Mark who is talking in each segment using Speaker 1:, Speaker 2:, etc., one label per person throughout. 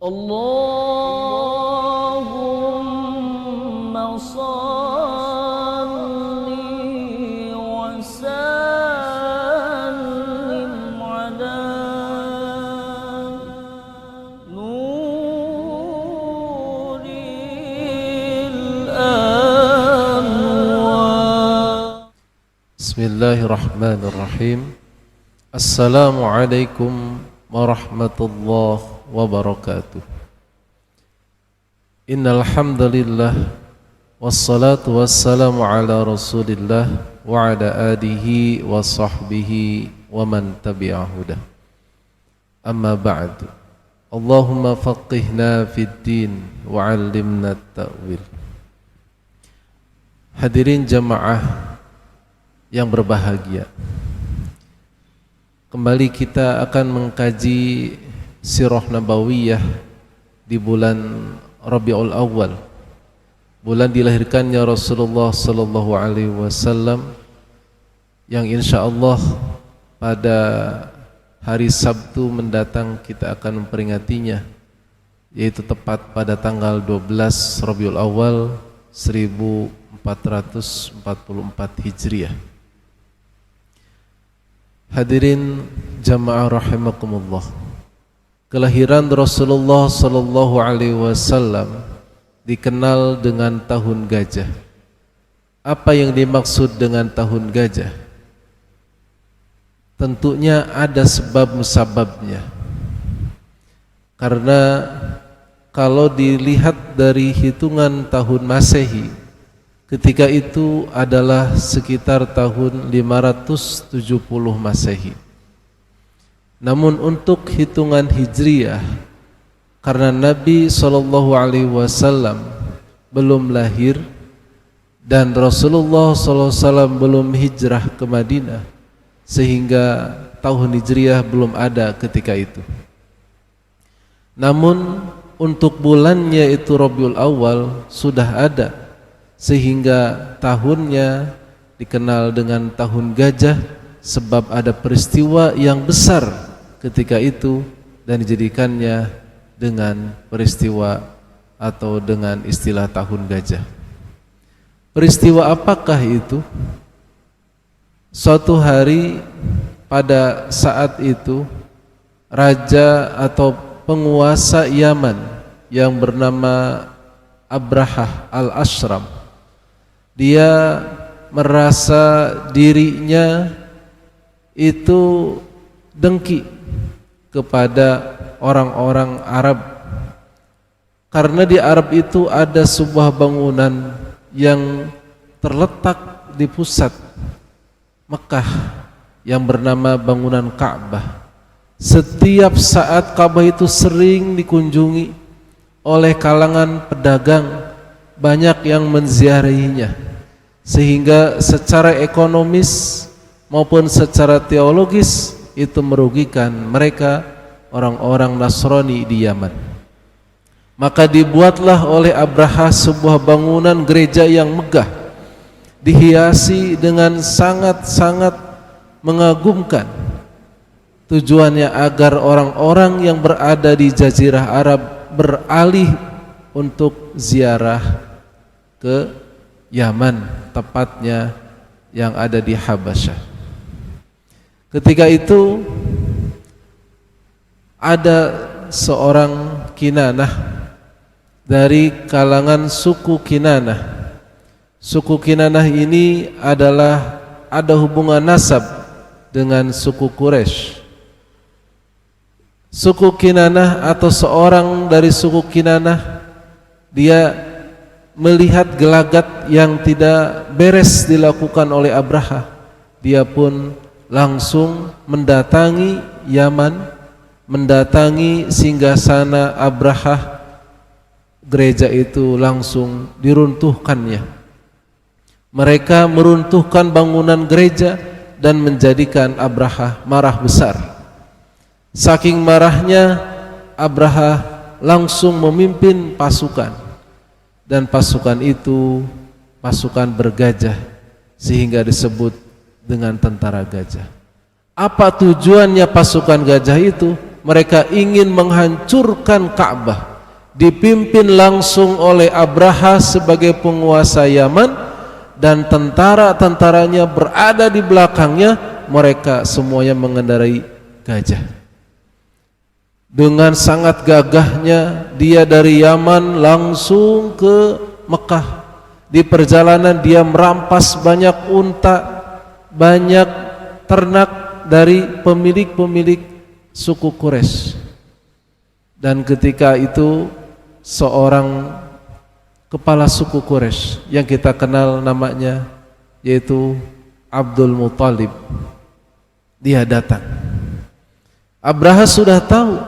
Speaker 1: Allahumma salli wa sallim ala nuril anwar.
Speaker 2: Bismillahirrahmanirrahim. Assalamualaikum warahmatullahi wabarakatuh. Innal hamdalillah wassalatu wassalamu ala Rasulillah wa ala alihi wa sahbihi wa man tabi'ahu. Amma ba'du. Allahumma faqihna fid din wa 'allimna at-ta'wil. Hadirin jamaah yang berbahagia, kembali kita akan mengkaji Sirah Nabawiyah di bulan Rabiul Awal, bulan dilahirkannya Rasulullah sallallahu alaihi wasallam, yang insyaallah pada hari Sabtu mendatang kita akan memperingatinya, yaitu tepat pada tanggal 12 Rabiul Awal 1444 Hijriah. Hadirin jamaah rahimakumullah, kelahiran Rasulullah sallallahu alaihi wasallam dikenal dengan tahun gajah. Apa yang dimaksud dengan tahun gajah? Tentunya ada sebab-musababnya. Karena kalau dilihat dari hitungan tahun Masehi, ketika itu adalah sekitar tahun 570 Masehi. Namun untuk hitungan Hijriyah, karena Nabi SAW belum lahir dan Rasulullah SAW belum hijrah ke Madinah, sehingga tahun Hijriyah belum ada ketika itu. Namun untuk bulannya itu Rabiul Awal sudah ada, sehingga tahunnya dikenal dengan tahun gajah, sebab ada peristiwa yang besar ketika itu dan dijadikannya dengan peristiwa atau dengan istilah tahun gajah. Peristiwa apakah itu? Suatu hari pada saat itu, raja atau penguasa Yaman yang bernama Abrahah al-Ashram, dia merasa dirinya itu dengki kepada orang-orang Arab, karena di Arab itu ada sebuah bangunan yang terletak di pusat Mekah yang bernama bangunan Ka'bah. Setiap saat Ka'bah itu sering dikunjungi oleh kalangan pedagang, banyak yang menziarahinya, sehingga secara ekonomis maupun secara teologis itu merugikan mereka orang-orang Nasrani di Yaman. Maka dibuatlah oleh Abraha sebuah bangunan gereja yang megah, dihiasi dengan sangat-sangat mengagumkan. Tujuannya agar orang-orang yang berada di Jazirah Arab beralih untuk ziarah ke Yaman, tepatnya yang ada di Habasyah. Ketika itu ada seorang Kinanah dari kalangan suku Kinanah. Suku Kinanah ini adalah ada hubungan nasab dengan suku Quraisy. Suku Kinanah atau seorang dari suku Kinanah, dia melihat gelagat yang tidak beres dilakukan oleh Abraha. Dia pun langsung mendatangi Yaman, mendatangi singgasana Abraha. Gereja itu langsung diruntuhkannya. Mereka meruntuhkan bangunan gereja dan menjadikan Abraha marah besar. Saking marahnya, Abraha langsung memimpin pasukan, dan pasukan itu pasukan bergajah, sehingga disebut dengan tentara gajah. Apa tujuannya pasukan gajah itu? mereka ingin menghancurkan Ka'bah, dipimpin langsung oleh Abraha sebagai penguasa Yaman, dan tentara-tentaranya berada di belakangnya. Mereka semuanya mengendarai gajah. Dengan sangat gagahnya dia dari Yaman langsung ke Mekah. Di perjalanan dia merampas banyak unta, banyak ternak dari pemilik-pemilik suku Quraisy. Dan ketika itu seorang kepala suku Quraisy yang kita kenal namanya, yaitu Abdul Muthalib, dia datang. Abraha sudah tahu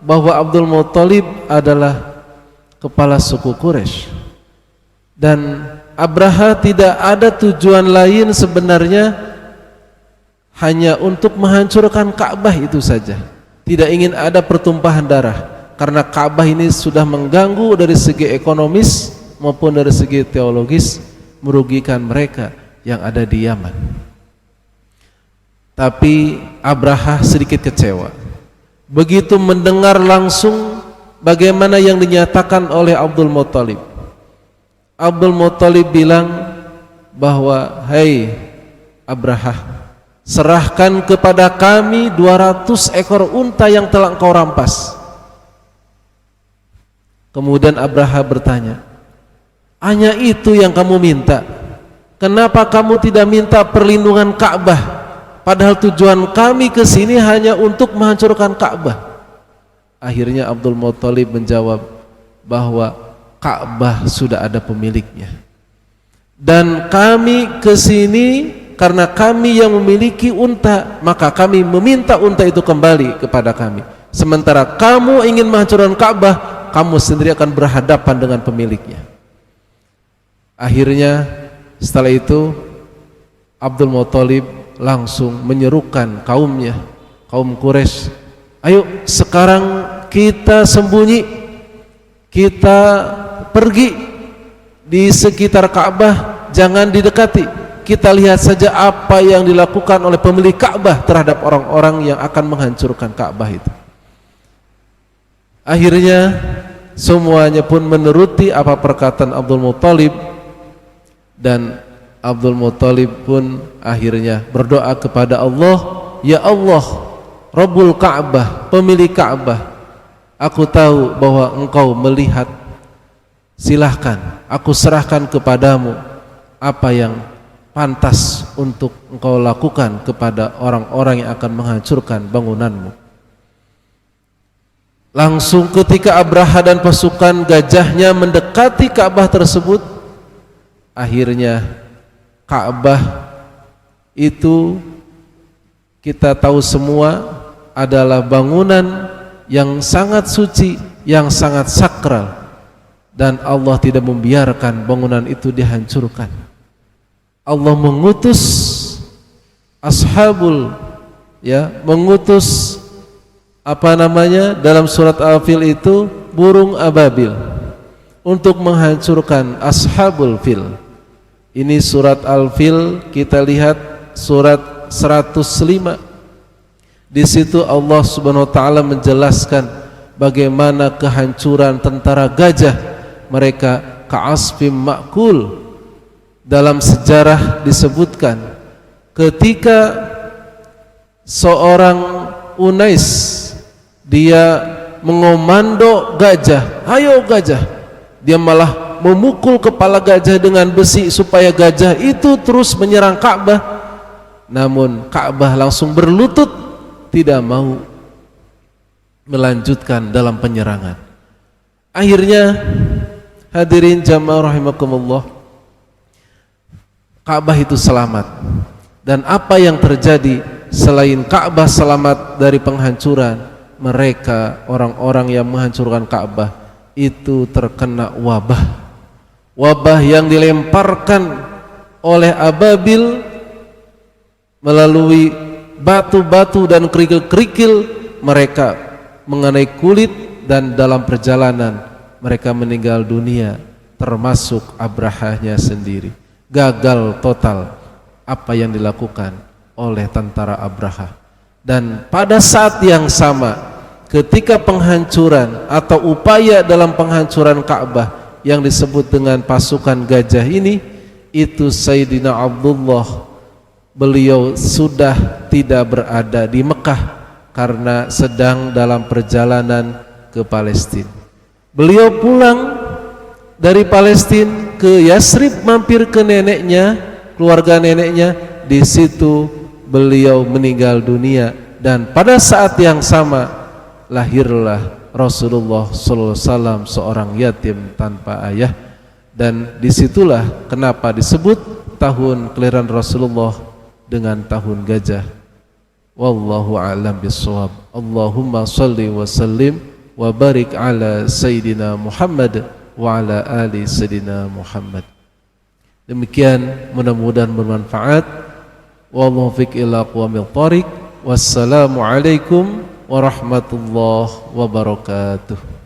Speaker 2: bahwa Abdul Muthalib adalah kepala suku Quraisy, dan Abraha tidak ada tujuan lain sebenarnya, hanya untuk menghancurkan Ka'bah itu saja. Tidak ingin ada pertumpahan darah, karena Ka'bah ini sudah mengganggu dari segi ekonomis maupun dari segi teologis, merugikan mereka yang ada di Yaman. Tapi Abraha sedikit kecewa begitu mendengar langsung bagaimana yang dinyatakan oleh Abdul Muthalib. Abdul Muthalib bilang bahwa, "Hai Abraha, serahkan kepada kami 200 ekor unta yang telah engkau rampas." Kemudian Abraha bertanya, "Hanya itu yang kamu minta? Kenapa kamu tidak minta perlindungan Ka'bah? Padahal tujuan kami ke sini hanya untuk menghancurkan Ka'bah." Akhirnya Abdul Muthalib menjawab bahwa Ka'bah sudah ada pemiliknya, dan kami ke sini karena kami yang memiliki unta, maka kami meminta unta itu kembali kepada kami. Sementara kamu ingin menghancurkan Ka'bah, kamu sendiri akan berhadapan dengan pemiliknya. Akhirnya setelah itu Abdul Muthalib langsung menyerukan kaumnya, kaum Quraisy, "Ayo sekarang kita sembunyi, kita pergi di sekitar Ka'bah, jangan didekati. Kita lihat saja apa yang dilakukan oleh pemilik Ka'bah terhadap orang-orang yang akan menghancurkan Ka'bah itu." Akhirnya semuanya pun menuruti apa perkataan Abdul Muthalib, dan Abdul Muthalib pun akhirnya berdoa kepada Allah, "Ya Allah, Rabbul Ka'bah, pemilik Ka'bah, aku tahu bahwa engkau melihat, silahkan aku serahkan kepadamu apa yang pantas untuk engkau lakukan kepada orang-orang yang akan menghancurkan bangunanmu." Langsung ketika Abraha dan pasukan gajahnya mendekati Ka'bah tersebut, akhirnya Ka'bah itu kita tahu semua adalah bangunan yang sangat suci, yang sangat sakral, dan Allah tidak membiarkan bangunan itu dihancurkan. Allah mengutus mengutus dalam surat Al-Fil itu burung ababil untuk menghancurkan ashabul fil. Ini surat Al-Fil, kita lihat surat 105. Di situ Allah Subhanahu wa taala menjelaskan bagaimana kehancuran tentara gajah. Mereka ka'asfim ma'kul. Dalam sejarah disebutkan ketika seorang Unais dia mengomando gajah, "Ayo gajah." Dia malah memukul kepala gajah dengan besi supaya gajah itu terus menyerang Ka'bah. Namun Ka'bah langsung berlutut, tidak mau melanjutkan dalam penyerangan. Akhirnya hadirin jamaah rahimakumullah, Ka'bah itu selamat. Dan apa yang terjadi selain Ka'bah selamat dari penghancuran, mereka orang-orang yang menghancurkan Ka'bah itu terkena wabah yang dilemparkan oleh ababil melalui batu-batu dan kerikil-kerikil mereka mengenai kulit, dan dalam perjalanan mereka meninggal dunia, termasuk Abrahanya sendiri. Gagal total apa yang dilakukan oleh tentara Abraha. Dan pada saat yang sama ketika penghancuran atau upaya dalam penghancuran Ka'bah yang disebut dengan pasukan gajah ini, itu Sayyidina Abdullah, beliau sudah tidak berada di Mekah karena sedang dalam perjalanan ke Palestina. Beliau pulang dari Palestina ke Yasrib, mampir ke neneknya, keluarga neneknya. Di situ beliau meninggal dunia, dan pada saat yang sama lahirlah Rasulullah SAW, seorang yatim tanpa ayah. Dan disitulah kenapa disebut tahun kelahiran Rasulullah dengan tahun gajah. Wallahu a'lam bissawab. Allahumma salli wa sallim wa barik ala Sayyidina Muhammad wa ala ali Sayyidina Muhammad. Demikian, mudah-mudahan bermanfaat. Wallahu fiq ila aqwamil thariq. Wassalamu alaikum warahmatullahi wabarakatuh.